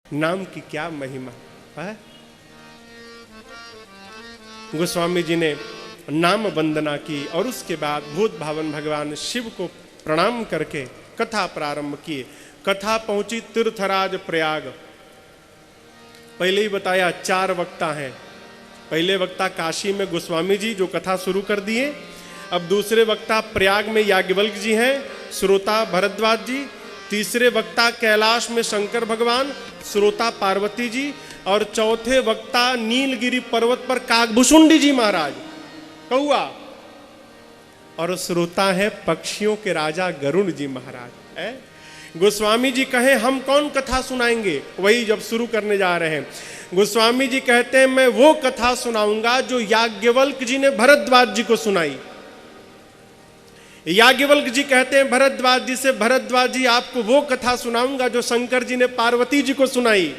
नाम की क्या महिमा है। गोस्वामी जी ने नाम वंदना की और उसके बाद भूत भावन भगवान शिव को प्रणाम करके कथा प्रारंभ किए। कथा पहुंची तीर्थराज प्रयाग। पहले ही बताया 4 वक्ता हैं। पहले वक्ता काशी में गोस्वामी जी जो कथा शुरू कर दिए। अब दूसरे वक्ता प्रयाग में याज्ञवल्क्य जी हैं, श्रोता भरद्वाज जी। तीसरे वक्ता कैलाश में शंकर भगवान, श्रोता पार्वती जी। और चौथे वक्ता नीलगिरी पर्वत पर काकभूषुंडी जी महाराज कौआ। और श्रोता है पक्षियों के राजा गरुड़ जी महाराज है। गोस्वामी जी कहे हम कौन कथा सुनाएंगे, वही जब शुरू करने जा रहे हैं। गोस्वामी जी कहते हैं मैं वो कथा सुनाऊंगा जो याज्ञवल्क्य जी ने भरद्वाज जी को सुनाई। याज्ञवल्क्य जी कहते हैं भरद्वाज जी से, भरद्वाज जी आपको वो कथा सुनाऊंगा जो शंकर जी ने पार्वती जी को सुनाई।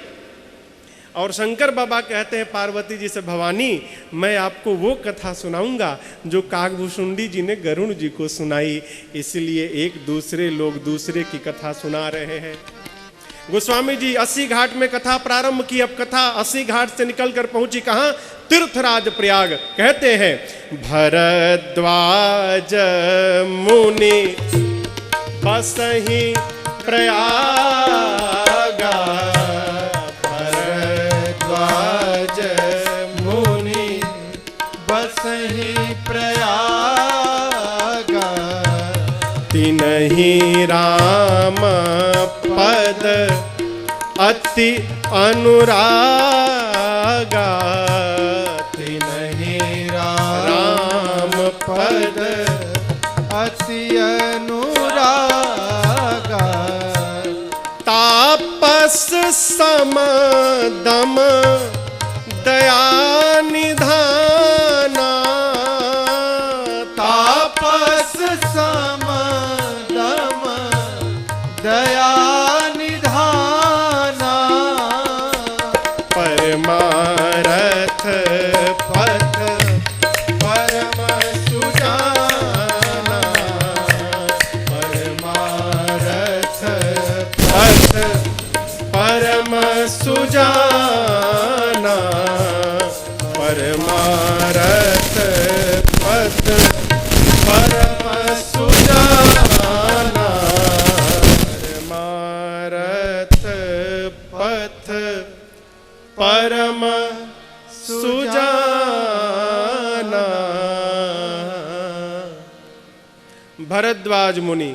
और शंकर बाबा कहते हैं पार्वती जी से, भवानी मैं आपको वो कथा सुनाऊंगा जो काकभूषुंडी जी ने गरुड़ जी को सुनाई। इसलिए एक दूसरे लोग दूसरे की कथा सुना रहे हैं। गोस्वामी जी 80 घाट में कथा प्रारंभ की। अब कथा 80 घाट से निकलकर पहुंची कहां? तीर्थराज प्रयाग। कहते हैं भरद्वाज मुनि बसहि प्रयागा। भरद्वाज मुनि बसहि प्रयागा। तिनहि राम पद अति अनुरागा। तिनहि राम पद अति अनुरागा। तापस समदम दया निधाना। तापस समदम दया निधाना। परमारथ पथ परम सुजाना। परमारथ पथ परम सुजाना। परमारथ पथ परम सुजाना। परमारथ पथ परम सुजाना। भरद्वाज मुनि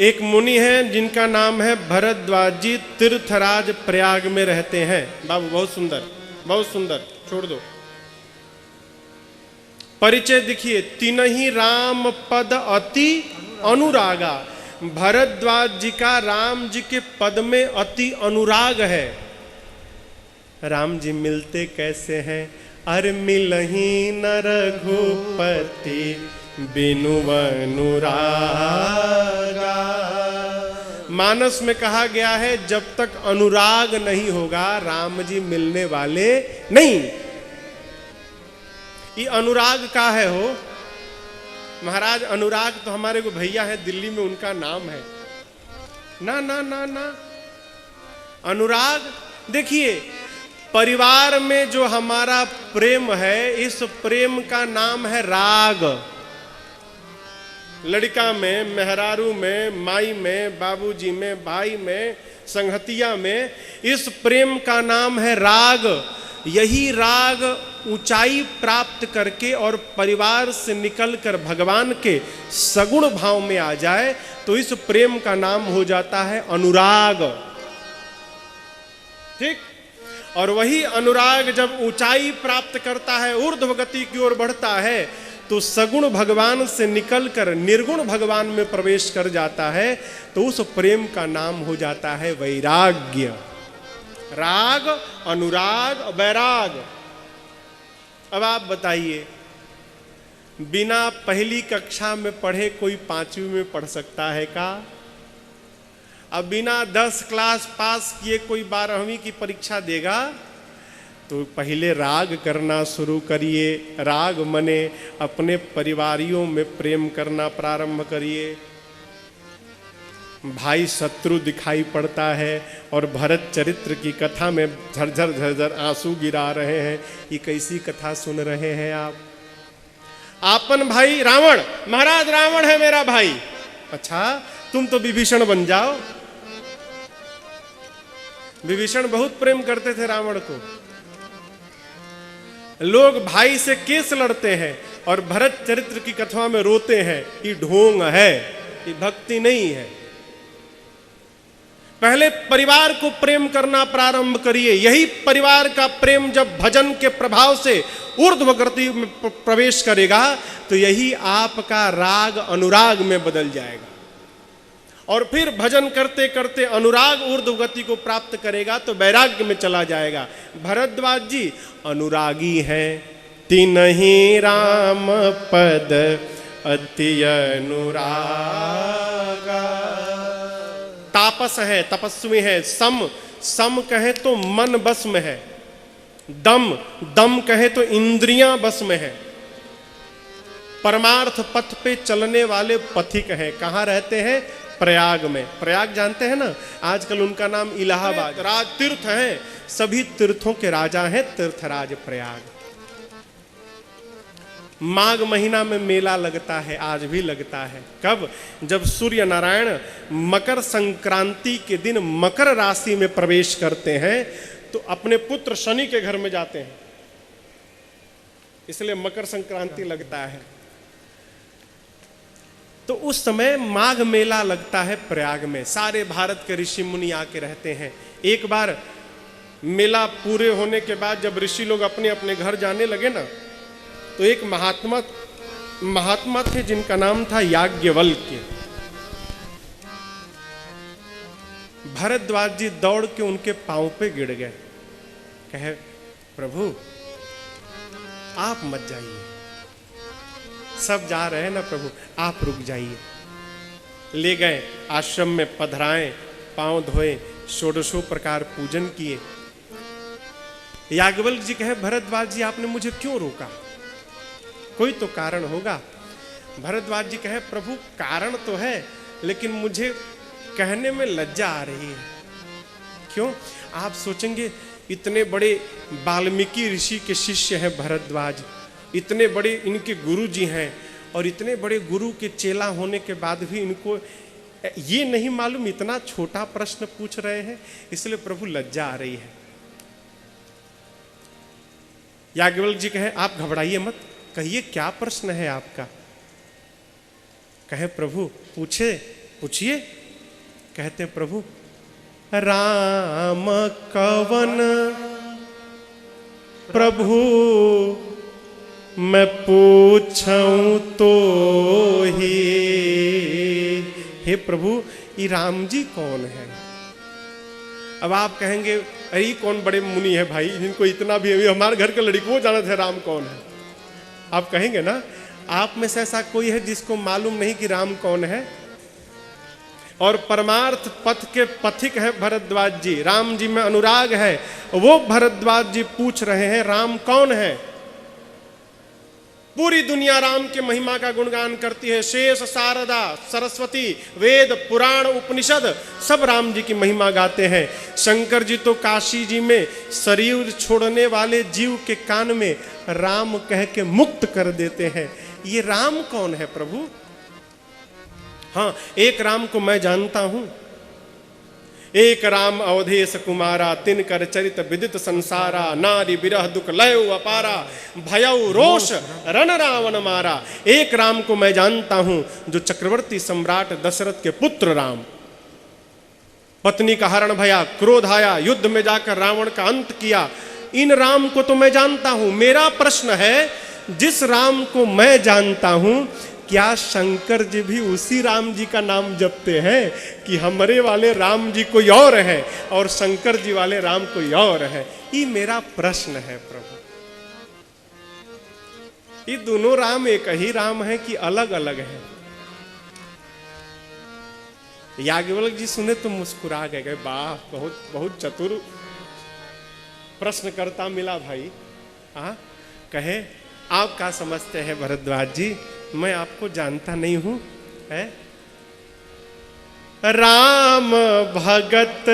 एक मुनि हैं जिनका नाम है भरद्वाज जी। तीर्थराज प्रयाग में रहते हैं। बाबू बहुत सुंदर, बहुत सुंदर, छोड़ दो। परिचय देखिए, तिनहि राम पद अति अनुरागा। भरद्वाज जी का राम जी के पद में अति अनुराग है। राम जी मिलते कैसे हैं? अरे मिलहि न रघुपति बिनु अनुरागा। मानस में कहा गया है जब तक अनुराग नहीं होगा राम जी मिलने वाले नहीं। ये अनुराग का है हो महाराज। अनुराग तो हमारे को भैया है दिल्ली में, उनका नाम है ना ना ना ना। अनुराग देखिए, परिवार में जो हमारा प्रेम है, इस प्रेम का नाम है राग। लड़का में, मेहरारू में, माई में, बाबूजी में, भाई में, संगतिया में, इस प्रेम का नाम है राग। यही राग ऊंचाई प्राप्त करके और परिवार से निकलकर भगवान के सगुण भाव में आ जाए तो इस प्रेम का नाम हो जाता है अनुराग। ठीक? और वही अनुराग जब ऊंचाई प्राप्त करता है, ऊर्ध्व गति की ओर बढ़ता है, तो सगुण भगवान से निकलकर निर्गुण भगवान में प्रवेश कर जाता है, तो उस प्रेम का नाम हो जाता है वैराग्य। राग, अनुराग, वैराग। अब आप बताइए, बिना पहली कक्षा में पढ़े कोई 5वीं में पढ़ सकता है का? अब बिना 10 क्लास पास किए कोई 12वीं की परीक्षा देगा? तो पहले राग करना शुरू करिए। राग मने अपने परिवारियों में प्रेम करना प्रारंभ करिए। भाई शत्रु दिखाई पड़ता है और भरत चरित्र की कथा में झरझर झरझर आंसू गिरा रहे हैं। ये कैसी कथा सुन रहे हैं आप? आपन भाई रावण, महाराज रावण है मेरा भाई। अच्छा, तुम तो विभीषण बन जाओ। विभीषण बहुत प्रेम करते थे रावण को। लोग भाई से केस लड़ते हैं और भरत चरित्र की कथा में रोते हैं। ये ढोंग है, ये भक्ति नहीं है। पहले परिवार को प्रेम करना प्रारंभ करिए। यही परिवार का प्रेम जब भजन के प्रभाव से ऊर्ध्व गति में प्रवेश करेगा तो यही आपका राग अनुराग में बदल जाएगा। और फिर भजन करते करते अनुराग ऊर्ध्व गति को प्राप्त करेगा तो वैराग्य में चला जाएगा। भरद्वाज जी अनुरागी हैं। तिन्हि राम पद अति अनुरागा। तापस है, तपस्वी है। सम कहे तो मन बस में है। दम कहे तो इंद्रियां बस में है। परमार्थ पथ पे चलने वाले पथिक हैं। कहाँ रहते हैं? प्रयाग में। प्रयाग जानते हैं ना, आजकल उनका नाम इलाहाबाद। राज तीर्थ हैं, सभी तीर्थों के राजा हैं तीर्थराज प्रयाग। माघ महीना में मेला लगता है, आज भी लगता है। कब? जब सूर्य नारायण मकर संक्रांति के दिन मकर राशि में प्रवेश करते हैं तो अपने पुत्र शनि के घर में जाते हैं, इसलिए मकर संक्रांति लगता है। तो उस समय माघ मेला लगता है प्रयाग में। सारे भारत के ऋषि मुनि आके रहते हैं। एक बार मेला पूरे होने के बाद जब ऋषि लोग अपने अपने घर जाने लगे ना, तो एक महात्मा थे जिनका नाम था याज्ञवल्क्य। भरद्वाज जी दौड़ के उनके पांव पे गिर गए। कहे, प्रभु आप मत जाइए, सब जा रहे हैं ना प्रभु, आप रुक जाइए। ले गए आश्रम में, पधराए, पांव धोए, षोडशों प्रकार पूजन किए। याज्ञवल्क्य जी कहे, भरद्वाज जी आपने मुझे क्यों रोका? कोई तो कारण होगा। भरद्वाज जी कहे, प्रभु कारण तो है लेकिन मुझे कहने में लज्जा आ रही है। क्यों? आप सोचेंगे इतने बड़े वाल्मीकि ऋषि के शिष्य हैं भरद्वाज, इतने बड़े इनके गुरु जी हैं, और इतने बड़े गुरु के चेला होने के बाद भी इनको ये नहीं मालूम इतना छोटा प्रश्न पूछ रहे हैं, इसलिए प्रभु लज्जा आ रही है। याज्ञवल्क्य जी कहे, आप घबराइए मत, कहिए क्या प्रश्न है आपका? कहे, प्रभु पूछिए। कहते, प्रभु राम कवन प्रभु मैं पूछूं तो ही। हे प्रभु, ये राम जी कौन है? अब आप कहेंगे, अरे कौन बड़े मुनि है भाई, जिनको इतना भी, हमारे घर के लड़की को जाना था राम कौन है। आप कहेंगे ना, आप में से ऐसा कोई है जिसको मालूम नहीं कि राम कौन है? और परमार्थ पथ के पथिक है भरद्वाज जी, राम जी में अनुराग है। वो भरद्वाज जी पूछ रहे हैं राम कौन है। पूरी दुनिया राम के महिमा का गुणगान करती है। शेष, शारदा, सरस्वती, वेद, पुराण, उपनिषद सब राम जी की महिमा गाते हैं। शंकर जी तो काशी जी में शरीर छोड़ने वाले जीव के कान में राम कह के मुक्त कर देते हैं। ये राम कौन है प्रभु? हाँ, एक राम को मैं जानता हूं। एक राम अवधेश कुमारा, तिन कर चरित विदित संसारा। नारी बिरह दुख लयो अपारा, भयउ रोष रण रावण मारा। एक राम को मैं जानता हूं जो चक्रवर्ती सम्राट दशरथ के पुत्र राम। पत्नी का हरण भया, क्रोध आया, युद्ध में जाकर रावण का अंत किया। इन राम को तो मैं जानता हूं। मेरा प्रश्न है, जिस राम को मैं जानता हूं, क्या शंकर जी भी उसी राम जी का नाम जपते हैं कि हमारे वाले राम जी कोई और है और शंकर जी वाले राम कोई और है? ये मेरा प्रश्न है प्रभु। ये दोनों राम एक ही राम है कि अलग अलग है? याज्ञवल्क्य जी सुने तो मुस्कुरा गए, वाह, बहुत बहुत चतुर प्रश्नकर्ता मिला भाई। हाँ, कहे, आप क्या समझते हैं भरद्वाज जी, मैं आपको जानता नहीं हूं है? राम भगत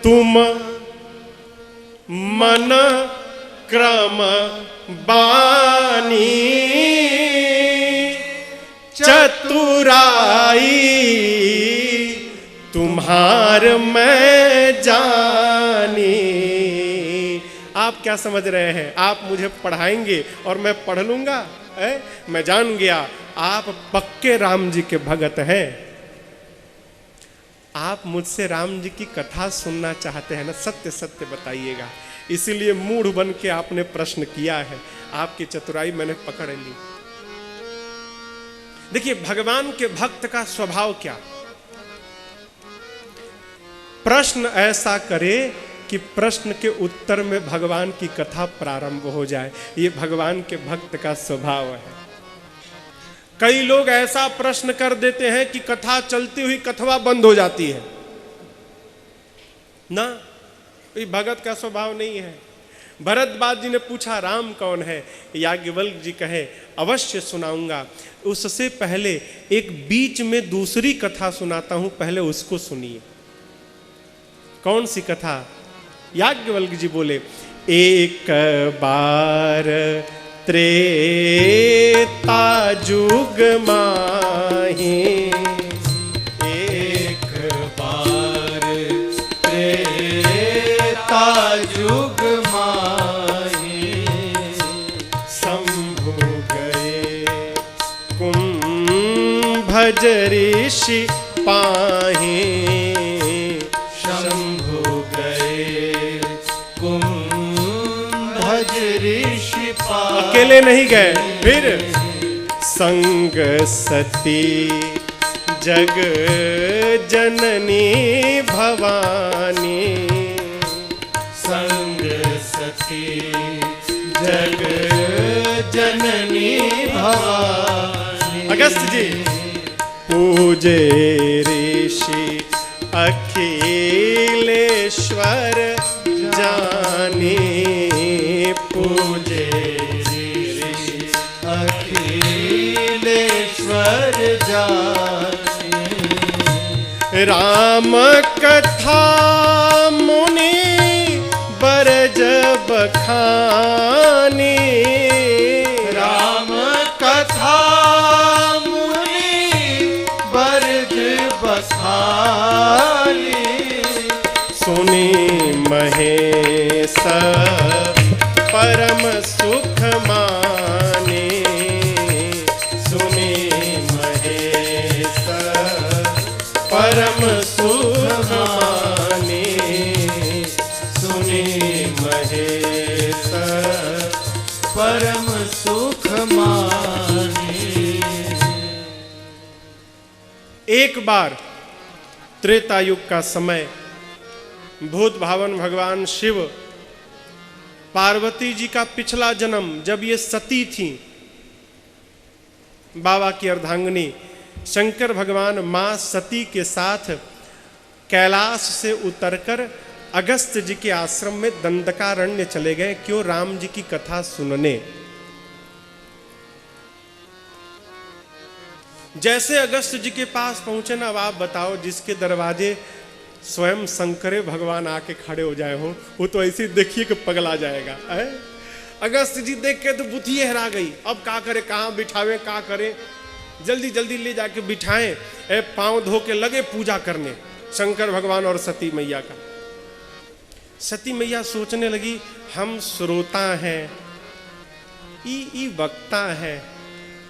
तुम मन क्रम बानी, चतुराई तुम्हार मैं जानी। आप क्या समझ रहे हैं? आप मुझे पढ़ाएंगे और मैं पढ़ लूंगा? मैं जान गया आप पक्के राम जी के भगत हैं। आप मुझसे राम जी की कथा सुनना चाहते हैं ना? सत्य सत्य बताइएगा। इसीलिए मूढ़ बन के आपने प्रश्न किया है। आपकी चतुराई मैंने पकड़ ली। देखिए भगवान के भक्त का स्वभाव क्या, प्रश्न ऐसा करे कि प्रश्न के उत्तर में भगवान की कथा प्रारंभ हो जाए। ये भगवान के भक्त का स्वभाव है। कई लोग ऐसा प्रश्न कर देते हैं कि कथा चलती हुई कथवा बंद हो जाती है ना। ये भगत का स्वभाव नहीं है। भरद्वाज जी ने पूछा राम कौन है? याज्ञवल्क्य जी कहे अवश्य सुनाऊंगा। उससे पहले एक बीच में दूसरी कथा सुनाता हूं, पहले उसको सुनिए। कौन सी कथा? याज्ञवल्क्य जी बोले एक बार त्रेता जुग माही, एक बार त्रेता जुग माही, शंभु गए कुंभज ऋषि पाही, शंभु गए कुंभज ऋषि पाही। अकेले नहीं गए, फिर संग सती जग जननी भवानी, संग सती जग जननी भवानी। अगस्त जी पूजे ऋषि अखिलेश्वर जानी, पूजे ऋषि अखिलेश्वर जानी। राम कथा मुनि बरज बखानी, राम कथा मुनि बरज बखानी। सुनी महेश परम सुख माने, सुनी महेश परम सुख माने, सुनी महेश परम सुख मानी। एक बार त्रेता युग का समय, भूत भावन भगवान शिव पार्वती जी का पिछला जन्म जब ये सती थी, बाबा की अर्धांगिनी, शंकर भगवान मां सती के साथ कैलाश से उतरकर अगस्त जी के आश्रम में दंडकारण्य चले गए। क्यों? राम जी की कथा सुनने। जैसे अगस्त जी के पास पहुंचे ना, अब आप बताओ जिसके दरवाजे स्वयं शंकरे भगवान आके खड़े हो जाए हो, वो तो ऐसे देखिए कि पगला जाएगा। अगस्त जी देख के तो बुद्धि हरा गई। अब क्या करे, कहाँ बिठावे, क्या करे, जल्दी जल्दी ले जाके बिठाएं। पांव धो के लगे पूजा करने शंकर भगवान और सती मैया का। सती मैया सोचने लगी हम श्रोता हैं, ई वक्ता है,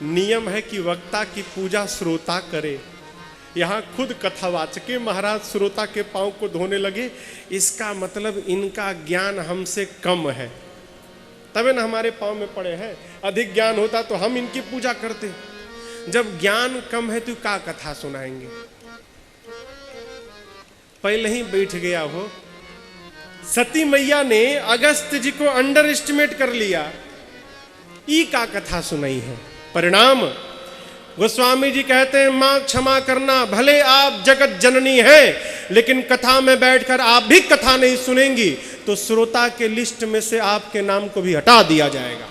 नियम है कि वक्ता की पूजा श्रोता करे। यहाँ खुद कथावाचके महाराज श्रोता के पांव को धोने लगे, इसका मतलब इनका ज्ञान हमसे कम है, तबे ना हमारे पांव में पड़े हैं। अधिक ज्ञान होता तो हम इनकी पूजा करते। जब ज्ञान कम है तो क्या कथा सुनाएंगे? पहले ही बैठ गया हो। सती मैया ने अगस्त जी को अंडर एस्टिमेट कर लिया, ई का कथा सुनाई है। परिणाम गोस्वामी जी कहते हैं मां क्षमा करना, भले आप जगत जननी हैं, लेकिन कथा में बैठकर आप भी कथा नहीं सुनेंगी तो श्रोता के लिस्ट में से आपके नाम को भी हटा दिया जाएगा।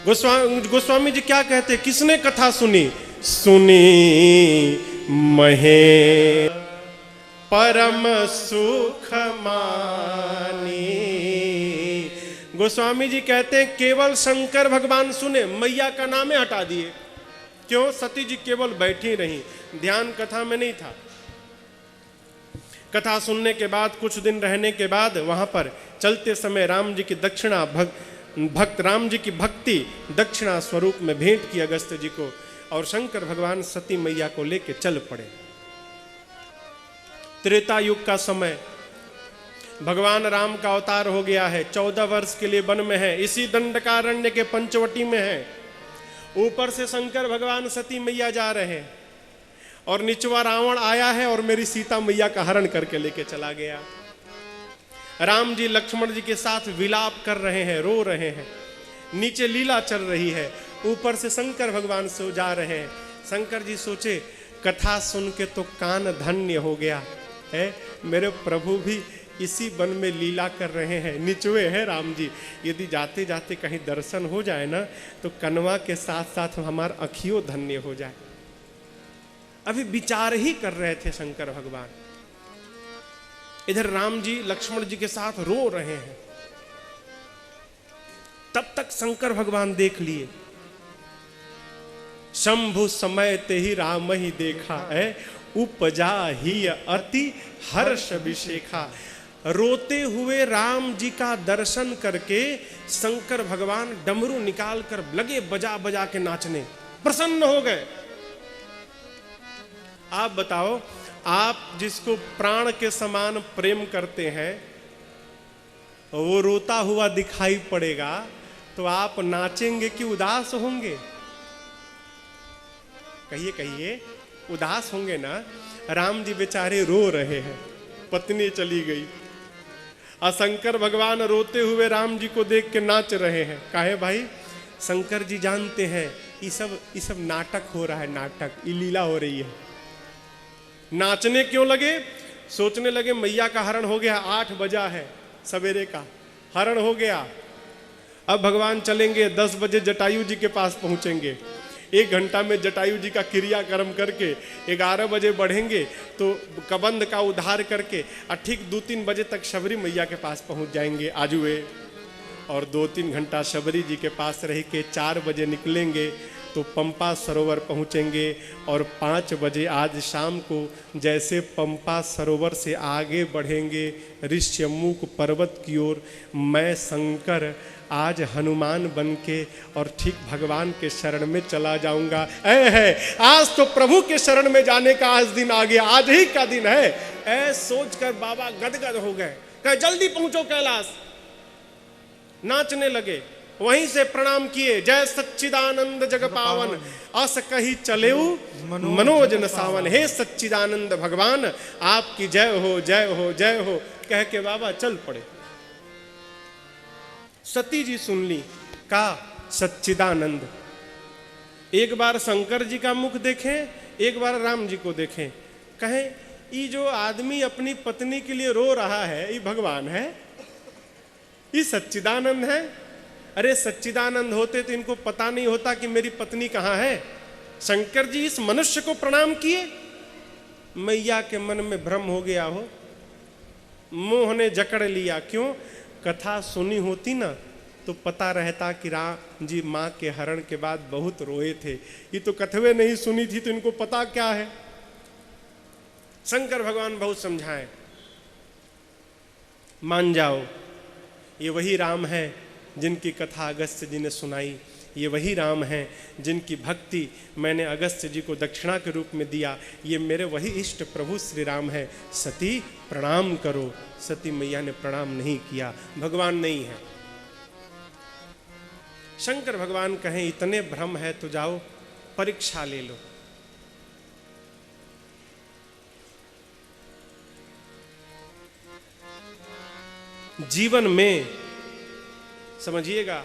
गोस्वामी जी क्या कहते हैं? किसने कथा सुनी? सुनी महे परम सुख मानी। गोस्वामी जी कहते हैं केवल शंकर भगवान सुने, मैया का नामे हटा दिए। क्यों? सती जी केवल बैठी रही, ध्यान कथा में नहीं था। कथा सुनने के बाद कुछ दिन रहने के बाद वहां पर चलते समय राम जी की दक्षिणा भक्त राम जी की भक्ति दक्षिणा स्वरूप में भेंट की अगस्त्य जी को, और शंकर भगवान सती मैया को लेके चल पड़े। त्रेता युग का समय, भगवान राम का अवतार हो गया है, 14 वर्ष के लिए वन में है, इसी दंडकारण्य के पंचवटी में है। ऊपर से शंकर भगवान सती मैया जा रहे हैं और निचवा रावण आया है और मेरी सीता मैया का हरण करके लेके चला गया। राम जी लक्ष्मण जी के साथ विलाप कर रहे हैं, रो रहे हैं, नीचे लीला चल रही है, ऊपर से शंकर भगवान सो जा रहे हैं। शंकर जी सोचे कथा सुन के तो कान धन्य हो गया है, मेरे प्रभु भी इसी वन में लीला कर रहे हैं, निचवे हैं राम जी, यदि जाते जाते कहीं दर्शन हो जाए ना तो कनवा के साथ साथ हमारा अखियों धन्य हो जाए। अभी विचार ही कर रहे थे शंकर भगवान, इधर राम जी लक्ष्मण जी के साथ रो रहे हैं। तब तक शंकर भगवान देख लिए, शंभु समय ते ही राम ही देखा है, उपजा ही अति हर्ष विशेखा। रोते हुए राम जी का दर्शन करके शंकर भगवान डमरू निकाल कर लगे बजा बजा के नाचने, प्रसन्न हो गए। आप बताओ, आप जिसको प्राण के समान प्रेम करते हैं वो रोता हुआ दिखाई पड़ेगा तो आप नाचेंगे कि उदास होंगे? कहिए कहिए, उदास होंगे ना। राम जी बेचारे रो रहे हैं, पत्नी चली गई, और शंकर भगवान रोते हुए राम जी को देख के नाच रहे हैं। काहे भाई? शंकर जी जानते हैं ये सब नाटक हो रहा है, नाटक, ये लीला हो रही है। नाचने क्यों लगे? सोचने लगे मैया का हरण हो गया, 8 बजा है सवेरे का, हरण हो गया। अब भगवान चलेंगे, 10 बजे जटायु जी के पास पहुंचेंगे, 1 घंटा में जटायु जी का क्रियाक्रम करके 11 बजे बढ़ेंगे तो कबंध का उद्धार करके ठीक 2-3 बजे तक शबरी मैया के पास पहुंच जाएंगे आजुए, और 2-3 घंटा शबरी जी के पास रह के 4 बजे निकलेंगे तो पंपा सरोवर पहुंचेंगे, और 5 बजे आज शाम को जैसे पंपा सरोवर से आगे बढ़ेंगे ऋष्यमुख पर्वत की ओर, मैं शंकर आज हनुमान बन के और ठीक भगवान के शरण में चला जाऊंगा। है आज तो प्रभु के शरण में जाने का आज दिन आ गया, आज ही का दिन है। सोचकर बाबा गदगद हो गए, कहे जल्दी पहुंचो कैलाश। नाचने लगे, वहीं से प्रणाम किए, जय सच्चिदानंद जग पावन, अस कही चलेऊ मनोज न सावन। हे सच्चिदानंद भगवान, आपकी जय हो जय हो जय हो, कह के बाबा चल पड़े। सती जी सुन ली, का सच्चिदानंद। एक बार शंकर जी का मुख देखें, एक बार राम जी को देखें, कहें ये जो आदमी अपनी पत्नी के लिए रो रहा है ये भगवान है, ये सच्चिदानंद है। अरे सच्चिदानंद होते तो इनको पता नहीं होता कि मेरी पत्नी कहाँ है। शंकर जी इस मनुष्य को प्रणाम किए। मैया के मन में भ्रम हो गया हो, मोह ने जकड़ लिया। क्यों? कथा सुनी होती ना तो पता रहता कि राम जी माँ के हरण के बाद बहुत रोए थे। ये तो कथवे नहीं सुनी थी तो इनको पता क्या है। शंकर भगवान बहुत समझाए, मान जाओ ये वही राम है जिनकी कथा अगस्त्य जी ने सुनाई, ये वही राम हैं जिनकी भक्ति मैंने अगस्त्य जी को दक्षिणा के रूप में दिया, ये मेरे वही इष्ट प्रभु श्री राम है। सती प्रणाम करो। सती मैया ने प्रणाम नहीं किया, भगवान नहीं है। शंकर भगवान कहें इतने भ्रम है तो जाओ परीक्षा ले लो। जीवन में समझिएगा,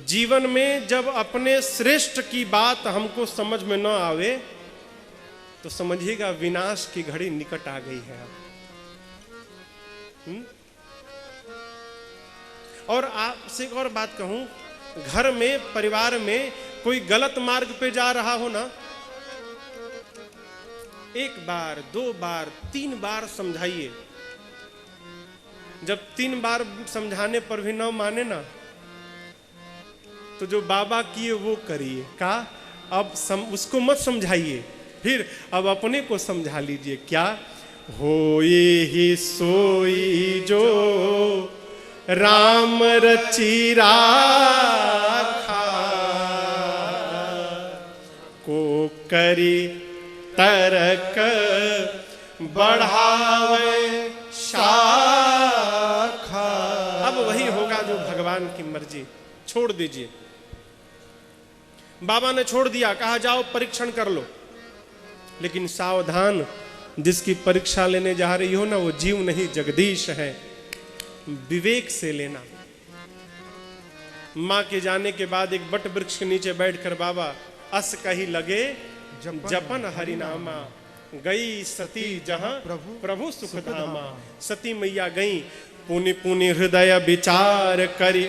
जीवन में जब अपने श्रेष्ठ की बात हमको समझ में न आवे तो समझिएगा विनाश की घड़ी निकट आ गई है। और आपसे एक और बात कहूं, घर में परिवार में कोई गलत मार्ग पे जा रहा हो ना एक बार, 2 बार, 3 बार समझाइए। जब 3 बार समझाने पर भी ना माने ना, तो जो बाबा किए वो करिए। का अब उसको मत समझाइए, फिर अब अपने को समझा लीजिए। क्या? होई ही सोई जो राम रची राखा, को करी तरक बढ़ावे शाखा। अब वही होगा जो भगवान की मर्जी। छोड़ दीजिए। बाबा ने छोड़ दिया, कहा जाओ परीक्षण कर लो, लेकिन सावधान, जिसकी परीक्षा लेने जा रही हो ना, वो जीव नहीं जगदीश है। विवेक से लेना। मां के जाने के बाद एक बट वृक्ष के नीचे बैठकर बाबा अस कही लगे जपन हरिनामा, गई सती जहां प्रभु सुखधामा। सती मैया गई, पुनि पुनि हृदय विचार करी,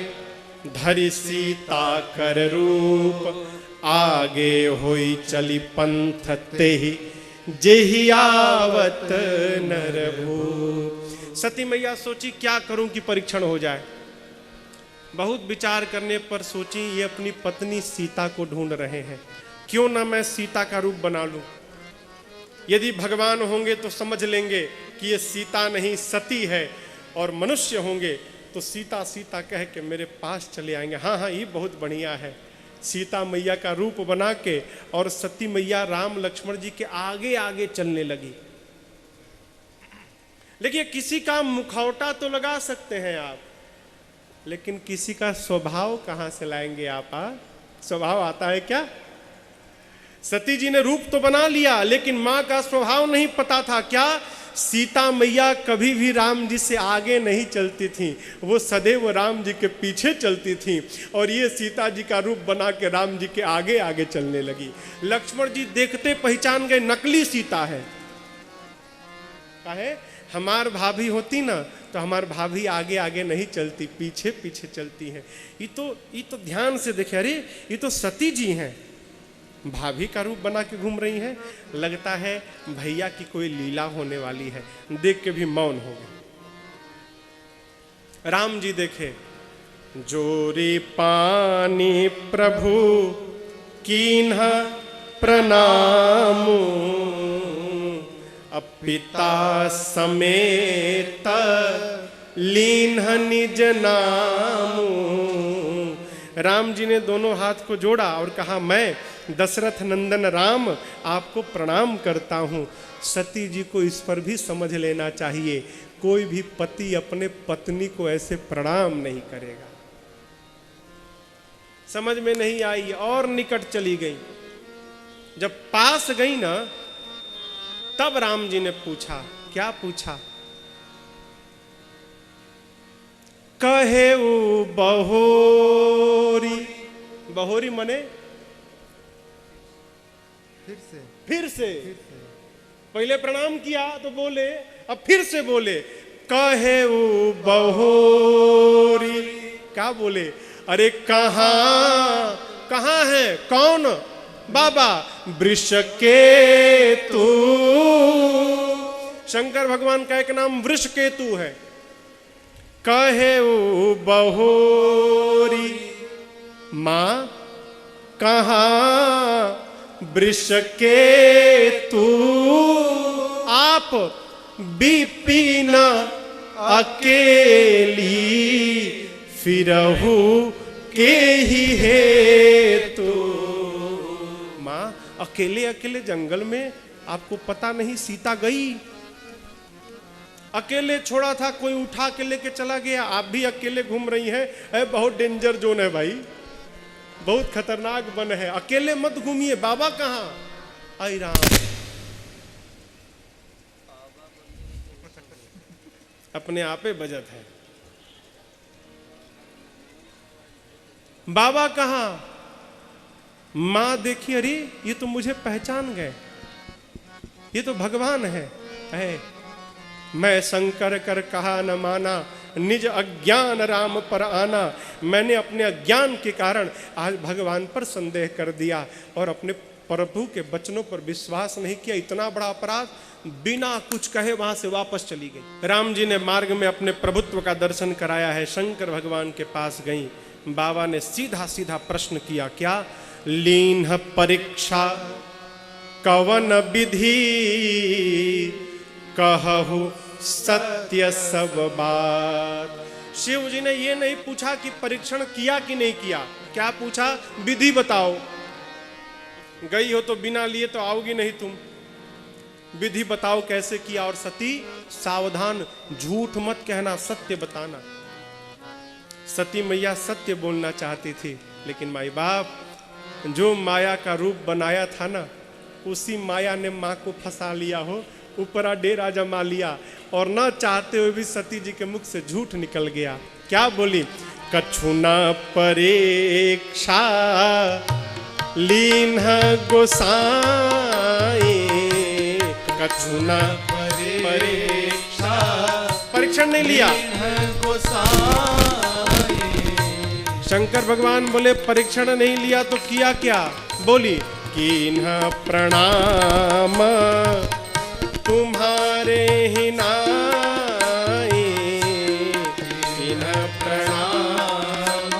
धरि सीता कर रूप, आगे होई चली पंथ तेहि, जेहि आवत नरभूप। सती मैया सोची क्या करूं कि परीक्षण हो जाए। बहुत विचार करने पर सोची ये अपनी पत्नी सीता को ढूंढ रहे हैं, क्यों ना मैं सीता का रूप बना लूं। यदि भगवान होंगे तो समझ लेंगे कि ये सीता नहीं सती है, और मनुष्य होंगे तो सीता सीता कह के मेरे पास चले आएंगे। हाँ हाँ, ये बहुत बढ़िया है। सीता मैया का रूप बना के और सती मैया राम लक्ष्मण जी के आगे आगे चलने लगी। लेकिन किसी का मुखौटा तो लगा सकते हैं आप, लेकिन किसी का स्वभाव कहां से लाएंगे आप? स्वभाव आता है क्या? सती जी ने रूप तो बना लिया, लेकिन मां का स्वभाव नहीं पता था। क्या? सीता मैया कभी भी राम जी से आगे नहीं चलती थी, वो सदैव राम जी के पीछे चलती थी, और ये सीता जी का रूप बना के राम जी के आगे आगे चलने लगी। लक्ष्मण जी देखते पहचान गए नकली सीता है। काहे? हमार भाभी होती ना तो हमार भाभी आगे आगे नहीं चलती, पीछे पीछे चलती है। ये तो ध्यान से देखे, अरे ये तो सती जी हैं, भाभी का रूप बना के घूम रही हैं। लगता है भैया की कोई लीला होने वाली है। देख के भी मौन हो गए। राम जी देखे, जोरी पानी प्रभु कीन्ह प्रणाम, अब पिता समेत लीन्ह निज नाम। राम जी ने दोनों हाथ को जोड़ा और कहा, मैं दशरथ नंदन राम आपको प्रणाम करता हूं। सती जी को इस पर भी समझ लेना चाहिए, कोई भी पति अपने पत्नी को ऐसे प्रणाम नहीं करेगा। समझ में नहीं आई और निकट चली गई। जब पास गई ना, तब राम जी ने पूछा। क्या पूछा? कहे उ बहोरी। बहोरी मने फिर से। पहले प्रणाम किया तो बोले, अब फिर से बोले, कहे उ बहोरी। क्या बोले? अरे कहां है? कौन? बाबा वृष केतु। शंकर भगवान का एक नाम वृष केतु है। कहे उ बहोरी, मां कहां वृष केतु, आप विपिन अकेली, फिरहु के ही हेतु। मां अकेले अकेले जंगल में, आपको पता नहीं सीता गई, अकेले छोड़ा था, कोई उठा के लेके चला गया, आप भी अकेले घूम रही हैं। बहुत डेंजर जोन है भाई, बहुत खतरनाक वन है, अकेले मत घूमिए। बाबा कहां? आई राम, अपने आपे बजत है। बाबा कहां? मां देखी, अरे ये तो मुझे पहचान गए, ये तो भगवान है। मैं शंकर कर कहा न माना, निज अज्ञान राम पर आना। मैंने अपने अज्ञान के कारण आज भगवान पर संदेह कर दिया और अपने प्रभु के वचनों पर विश्वास नहीं किया, इतना बड़ा अपराध, बिना कुछ कहे वहां से वापस चली गई। राम जी ने मार्ग में अपने प्रभुत्व का दर्शन कराया है, शंकर भगवान के पास गई। बाबा ने सीधा सीधा प्रश्न किया, क्या? लीन परीक्षा कवन विधि, कहु सत्य सब बात। शिव जी ने ये नहीं पूछा कि परीक्षण किया कि नहीं किया, क्या पूछा? विधि बताओ। गई हो तो बिना लिए तो आओगी नहीं तुम, विधि बताओ कैसे किया। और सती सावधान, झूठ मत कहना, सत्य बताना। सती मैया सत्य बोलना चाहती थी, लेकिन माई बाप जो माया का रूप बनाया था ना, उसी माया ने माँ को फंसा लिया हो, ऊपरा डेरा जमा लिया, और ना चाहते हुए भी सती जी के मुख से झूठ निकल गया। क्या बोली? कछु न परीक्षा लीन गोसाई, कछु न परीक्षा, परीक्षण नहीं लिया गोसाई। शंकर भगवान बोले परीक्षण नहीं लिया तो किया क्या? बोली, कीन्ह प्रणाम तुम्हारे ही नाई, कीन्ह प्रणाम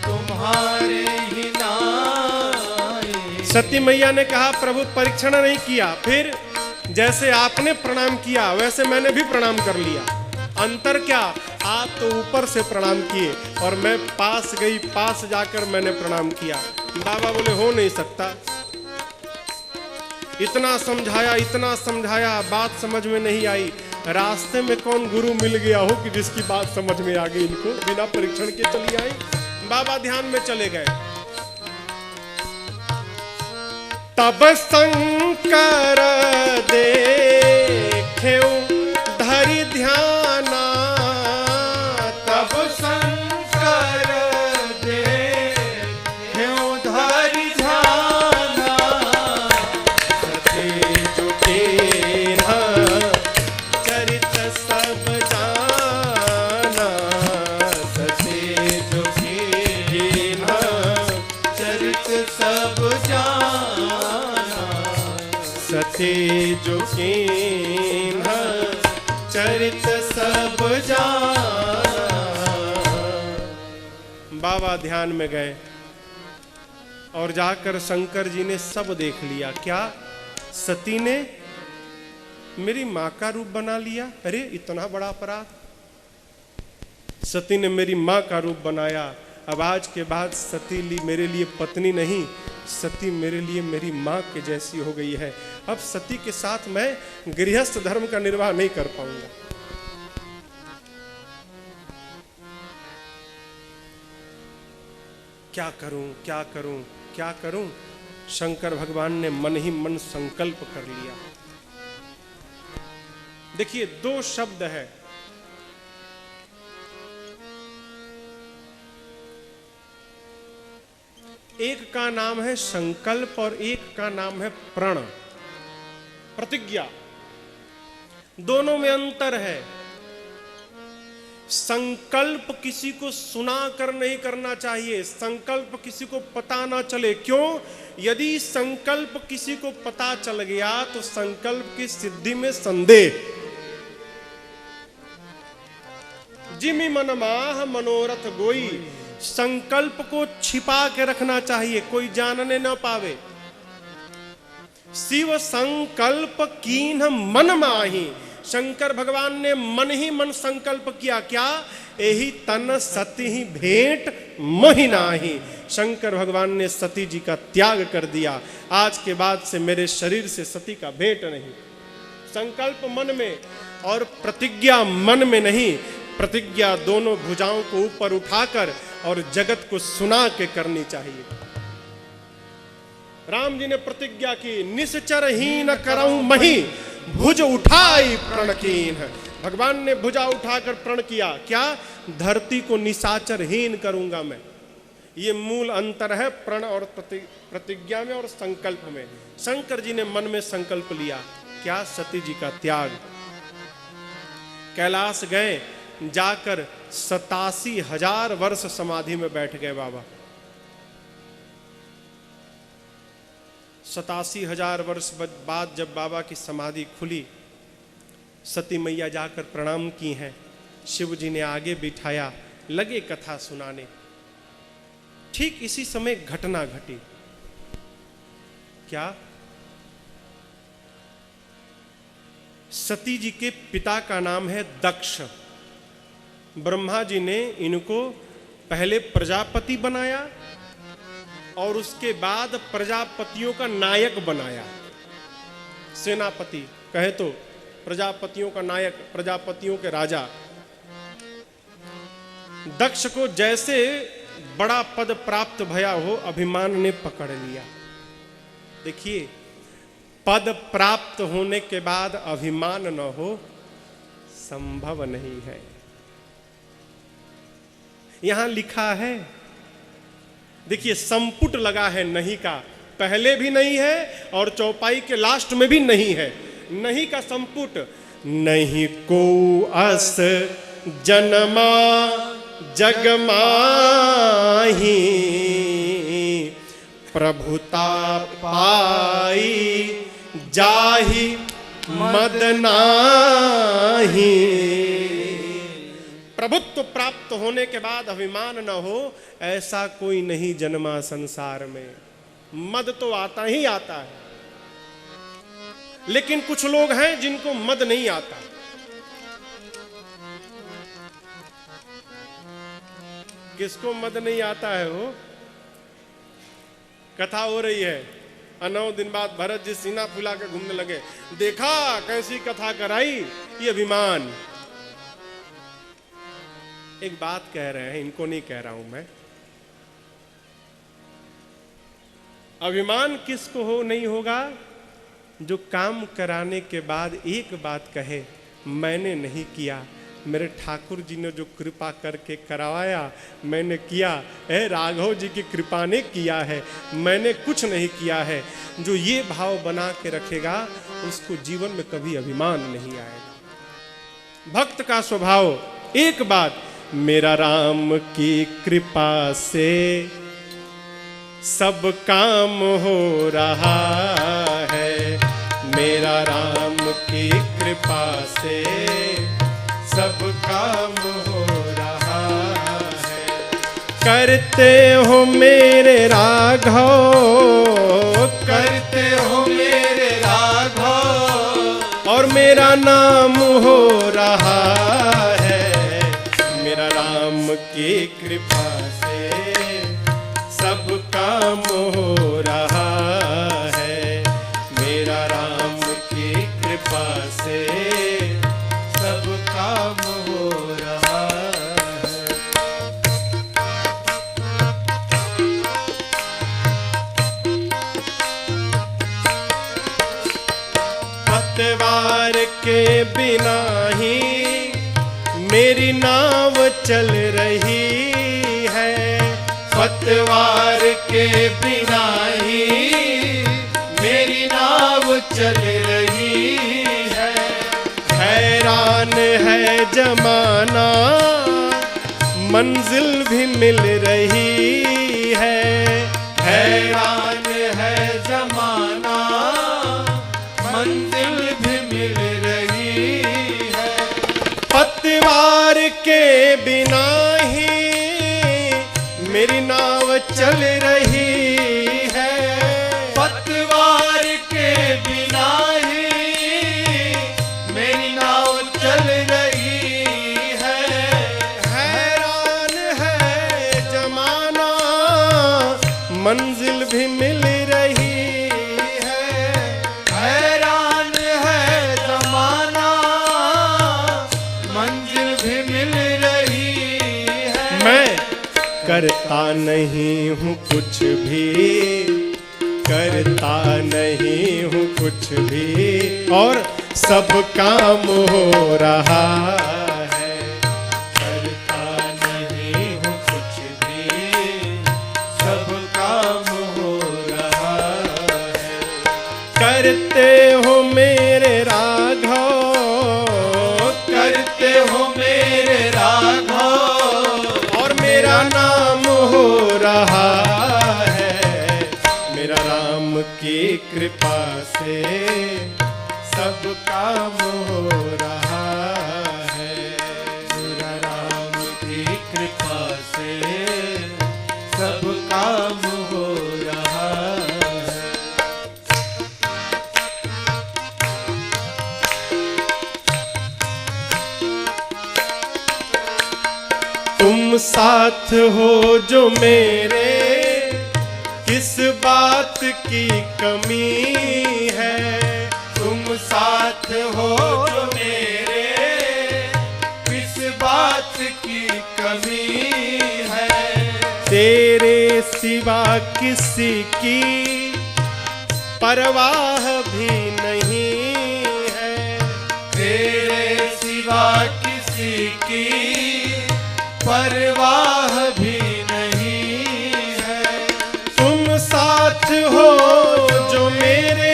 तुम्हारे ही नाई। सती मैया ने कहा, प्रभु परीक्षण नहीं किया, फिर जैसे आपने प्रणाम किया वैसे मैंने भी प्रणाम कर लिया। अंतर क्या? आप तो ऊपर से प्रणाम किए और मैं पास गई, पास जाकर मैंने प्रणाम किया। बाबा बोले हो नहीं सकता। इतना समझाया, बात समझ में नहीं आई। रास्ते में कौन गुरु मिल गया हो कि जिसकी बात समझ में आ गई इनको, बिना परीक्षण के चली आई। बाबा ध्यान में चले गए। तब शंकर देखे धरि ध्याना, तब शंकर देखे धरि ध्याना, सती जो कीन्ह चरित सब जाना, सती जो कीन्ह चरित सब जाना, सती जो कीन्ह चरित सब जाना। बाबा ध्यान में गए और जाकर शंकर जी ने सब देख लिया। क्या? सती ने मेरी मां का रूप बना लिया। अरे इतना बड़ा अपराध, सती ने मेरी मां का रूप बनाया। अब आज के बाद सती मेरे लिए पत्नी नहीं, सती मेरे लिए मेरी मां के जैसी हो गई है। अब सती के साथ मैं गृहस्थ धर्म का निर्वाह नहीं कर पाऊंगा। क्या करूं, क्या करूं, क्या करूं? शंकर भगवान ने मन ही मन संकल्प कर लिया। देखिए, दो शब्द है, एक का नाम है संकल्प और एक का नाम है प्रण, प्रतिज्ञा। दोनों में अंतर है। संकल्प किसी को सुना कर नहीं करना चाहिए, संकल्प किसी को पता ना चले। क्यों? यदि संकल्प किसी को पता चल गया तो संकल्प की सिद्धि में संदेह। जिमि मन माह मनोरथ गोई, संकल्प को छिपा के रखना चाहिए, कोई जानने ना पावे। शिव संकल्प कीन्ह मन माही, शंकर भगवान ने मन ही मन संकल्प किया। क्या? एही तन सती ही भेंट मोहि नाही। शंकर भगवान ने सती जी का त्याग कर दिया। आज के बाद से मेरे शरीर से सती का भेंट नहीं। संकल्प मन में और प्रतिज्ञा मन में नहीं। प्रतिज्ञा दोनों भुजाओं को ऊपर उठाकर और जगत को सुना के करनी चाहिए। राम जी ने प्रतिज्ञा की, निश्चर हीन करऊं मही, भुज उठाई प्रण कीन। भगवान ने भुजा उठाकर प्रण किया। क्या? धरती को निशाचर हीन करूंगा मैं। ये मूल अंतर है प्रण और प्रतिज्ञा में और संकल्प में। शंकर जी ने मन में संकल्प लिया। क्या? सती जी का त्याग। कैलाश गए, जाकर 87,000 वर्ष समाधि में बैठ गए बाबा। 87,000 वर्ष बाद जब बाबा की समाधि खुली, सती मैया जाकर प्रणाम की हैं, शिव जी ने आगे बिठाया, लगे कथा सुनाने। ठीक इसी समय घटना घटी। क्या? सती जी के पिता का नाम है दक्ष। ब्रह्मा जी ने इनको पहले प्रजापति बनाया और उसके बाद प्रजापतियों का नायक बनाया। सेनापति कहे तो प्रजापतियों का नायक, प्रजापतियों के राजा। दक्ष को जैसे बड़ा पद प्राप्त भया हो, अभिमान ने पकड़ लिया। देखिए, पद प्राप्त होने के बाद अभिमान न हो, संभव नहीं है। यहां लिखा है, देखिए संपुट लगा है नहीं का, पहले भी नहीं है और चौपाई के लास्ट में भी नहीं है। नहीं का संपुट, नहीं को अस जन्मा जग माही, प्रभुता पाई जाहि मद नाही। प्रभुत्व प्राप्त होने के बाद अभिमान न हो, ऐसा कोई नहीं जन्मा संसार में। मद तो आता ही आता है, लेकिन कुछ लोग हैं जिनको मद नहीं आता। किसको मद नहीं आता है? वो कथा हो रही है, 9 दिन बाद भरत जी सीना फुला के घूमने लगे, देखा कैसी कथा कराई, ये अभिमान। एक बात कह रहे हैं, इनको नहीं कह रहा हूं मैं। अभिमान किसको हो नहीं होगा? जो काम कराने के बाद एक बात कहे, मैंने नहीं किया, मेरे ठाकुर जी ने जो कृपा करके करवाया मैंने किया, राघव जी की कृपा ने किया है, मैंने कुछ नहीं किया है। जो ये भाव बना के रखेगा, उसको जीवन में कभी अभिमान नहीं आएगा। भक्त का स्वभाव एक बात, मेरा राम की कृपा से सब काम हो रहा है, मेरा राम की कृपा से सब काम हो रहा है। करते हो मेरे राघव, करते हो मेरे राघव, और मेरा नाम हो रहा है, मेरा राम की कृपा से सब काम हो रहा है, मेरा राम की कृपा से सब काम हो रहा है। पतवार के बिना ही मेरी नाव चल रही है, पतवार के बिना ही मेरी नाव चल रही है। हैरान है जमाना, मंजिल भी मिल रही है, हैरान है जमाना, मंजिल भी मिल रही है। पतवार के बिना ही मेरी नाव चल रही है, पतवार के बिना ही मेरी नाव चल रही है। हैरान है जमाना, मंजिल भी मिल रही है, हैरान है जमाना, मंजिल भी मिल रही है। मैं करता नहीं हूँ कुछ भी, करता नहीं हूँ कुछ भी, और सब काम हो रहा है। करता नहीं हूँ कुछ भी, सब काम हो रहा है। करते हो मेरे राघव, करते हो मेरे राघव, और मेरा नाम हो रहा है, मेरा राम की कृपा से सब काम हो रहा है। मेरा राम की कृपा से सब काम हो रहा है। तुम साथ हो जो मेरे, किस बात की कमी है। तुम साथ हो जो मेरे, किस बात की कमी है। तेरे सिवा किसी की परवाह भी नहीं है। तेरे सिवा किसी की परवाह भी नहीं है। तुम साथ हो जो मेरे,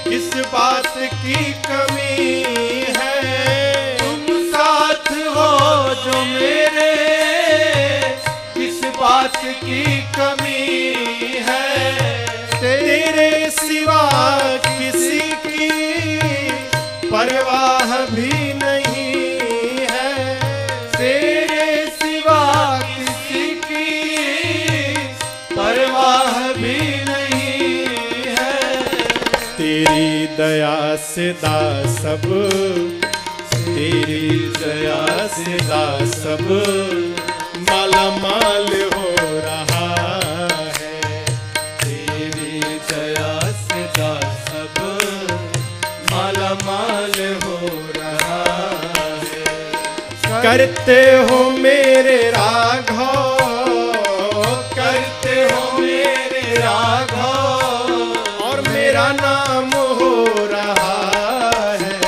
किस बात की कमी है। तुम साथ हो जो मेरे, किस बात की कमी है। तेरे सिवा किसी की परवाह भी नहीं है। तेरे सिवा किसी की परवाह भी नहीं है। तेरी दया से दास सब, तेरी दया से दास सब माला माल हो रहा है। तेरी दया से दास सब माला माल हो रहा है। करते हो मेरे राघव, करते हो मेरे राघव, और मेरा नाम हो रहा है।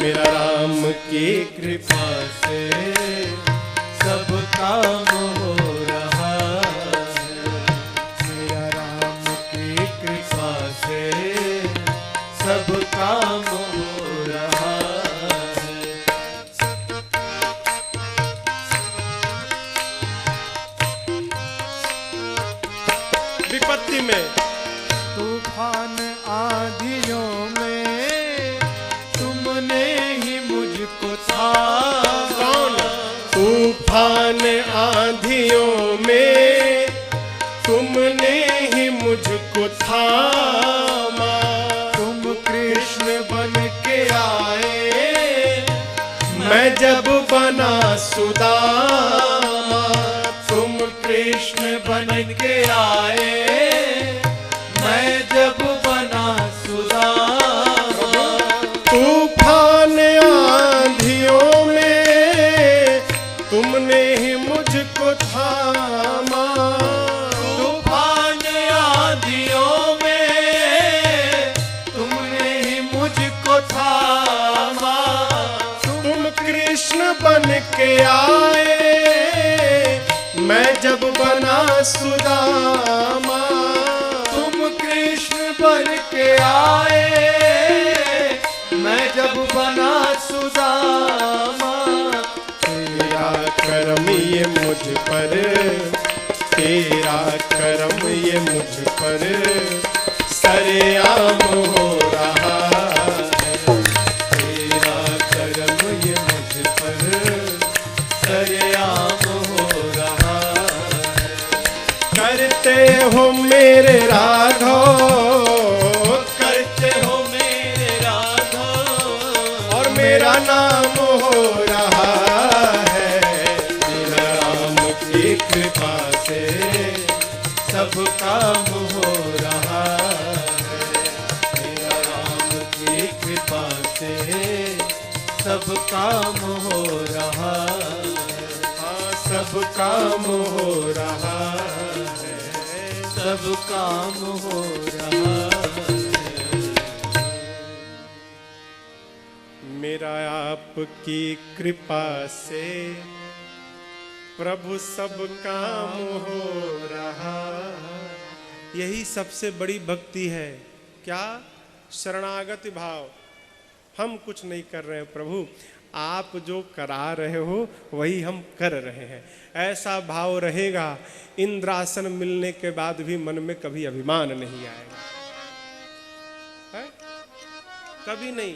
मेरा राम की कृपा से सब काम हो रहा है। मेरा राम की कृपा से सब काम हो रहा है। विपत्ति में, तूफान आंधियों में तुमने ही मुझको थामा। तूफान आंधियों में तुमने ही मुझको थामा। तुम कृष्ण बन के आए, मैं जब बना सुदामा। तुम कृष्ण बन के आए, मैं जब बना सुदामा। तूफान आंधियों में तुमने ही मुझको थामा। तूफान आंधियों में तुमने ही मुझको थामा। तुम कृष्ण बन के आए, मैं जब बना सुदामा। तुम कृष्ण बन के आए, मैं जब बना सुदामा। तेरा करम ये मुझ पर, तेरा करम ये मुझ पर सरेआम हो रहा है। तेरा करम ये मुझ पर सरेआम हो रहा है। करते हो मेरे राघव, करते हो मेरे राघव, और मेरा नाम हो रहा है। मेरा राम की कृपा से सब काम हो रहा है। मेरा राम की कृपा से सब काम हो रहा है। हाँ, सब काम हो रहा है। सब काम हो रहा है। मेरा आपकी कृपा से प्रभु सब काम हो रहा। यही सबसे बड़ी भक्ति है। क्या? शरणागति भाव। हम कुछ नहीं कर रहे हैं प्रभु, आप जो करा रहे हो वही हम कर रहे हैं, ऐसा भाव रहेगा। इंद्रासन मिलने के बाद भी मन में कभी अभिमान नहीं आएगा, है? कभी नहीं।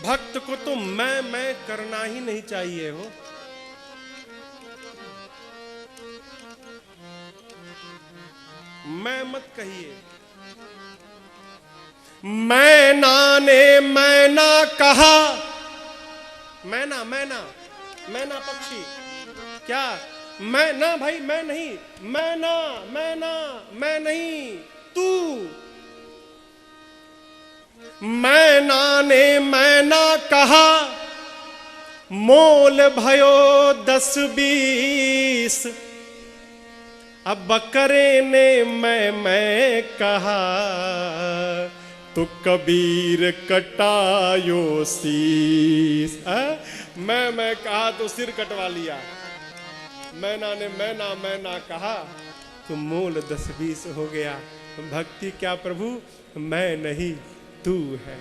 भक्त को तो मैं करना ही नहीं चाहिए हो। मैं मत कहिए। मैना ने मैना कहा, मैना मैना मैना पक्षी, क्या मैं ना भाई, मैं नहीं, मैना मैना, मैं नहीं तू। मैना ने मैना कहा, मोल भयो 10-20। अब बकरे ने मैं कहा, तो कबीर कटायो शीस। मैं कहा तो सिर कटवा लिया। मैना ने मैना कहा तो मोल 10-20 हो गया। भक्ति क्या प्रभु, मैं नहीं तू है?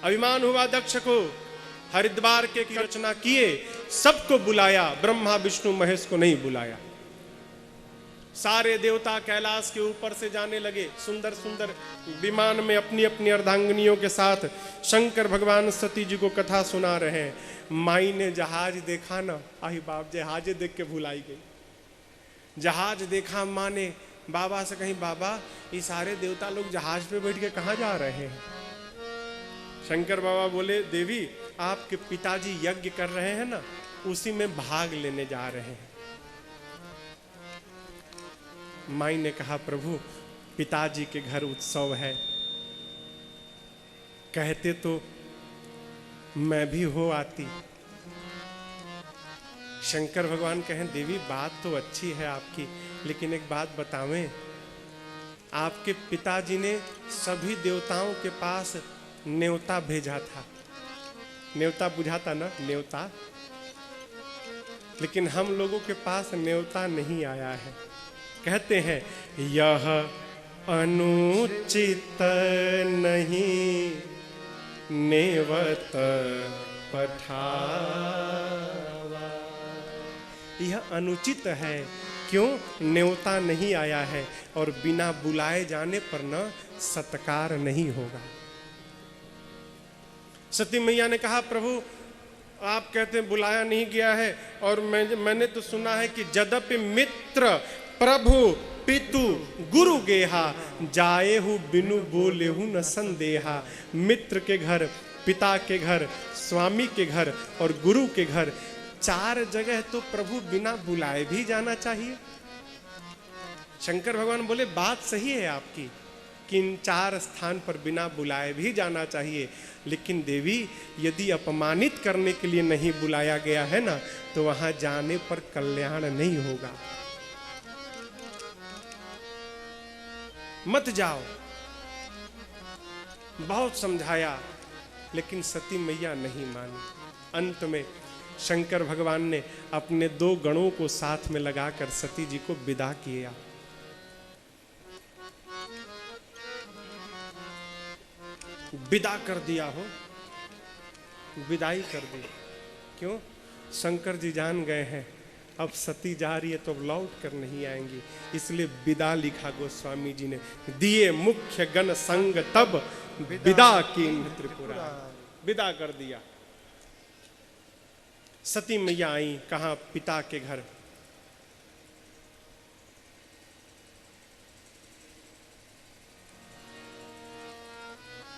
अभिमान हुआ दक्ष को, हरिद्वार के की रचना किए, सबको बुलाया, ब्रह्मा विष्णु महेश को नहीं बुलाया। सारे देवता कैलाश के ऊपर से जाने लगे, सुंदर सुंदर विमान में अपनी अपनी अर्धांगिनियों के साथ। शंकर भगवान सती जी को कथा सुना रहे हैं। माई ने जहाज देखा ना, आई बाप, जहाज देख के भुलाई गई। जहाज देखा माँ ने, बाबा से कहीं, बाबा ये सारे देवता लोग जहाज पे बैठ के कहाँ जा रहे हैं? शंकर बाबा बोले, देवी आपके पिताजी यज्ञ कर रहे हैं ना, उसी में भाग लेने जा रहे हैं। माई ने कहा, प्रभु पिताजी के घर उत्सव है, कहते तो मैं भी हो आती। शंकर भगवान कहें, देवी बात तो अच्छी है आपकी, लेकिन एक बात बतावें, आपके पिताजी ने सभी देवताओं के पास न्योता भेजा था। न्योता बुझाता ना, न्योता, लेकिन हम लोगों के पास न्योता नहीं आया है। कहते हैं, यह अनुचित नहीं नेवत पठावा। यह अनुचित है, क्यों? न्योता नहीं आया है और बिना बुलाए जाने पर न सत्कार नहीं होगा। सती मैया ने कहा, प्रभु आप कहते हैं बुलाया नहीं गया है, और मैंने तो सुना है कि जदपि मित्र प्रभु पितु गुरु गेहा, जाए हूँ बिनु बोले हूँ न संदेहा। मित्र के घर, पिता के घर, स्वामी के घर और गुरु के घर, 4 जगह तो प्रभु बिना बुलाए भी जाना चाहिए। शंकर भगवान बोले, बात सही है आपकी कि इन 4 स्थान पर बिना बुलाए भी जाना चाहिए, लेकिन देवी यदि अपमानित करने के लिए नहीं बुलाया गया है ना, तो वहां जाने पर कल्याण नहीं होगा। मत जाओ। बहुत समझाया, लेकिन सती मैया नहीं मानी। अंत में शंकर भगवान ने अपने 2 गणों को साथ में लगाकर सती जी को विदा किया। विदा कर दिया हो, विदाई कर दी। क्यों? शंकर जी जान गए हैं अब सती जा रही है तो अब लौट कर नहीं आएंगी, इसलिए विदा लिखा गोस्वामी जी ने। दिए मुख्य गण संग तब विदा कीन त्रिपुरा। विदा कर दिया। सती मैया आई, कहाँ? पिता के घर।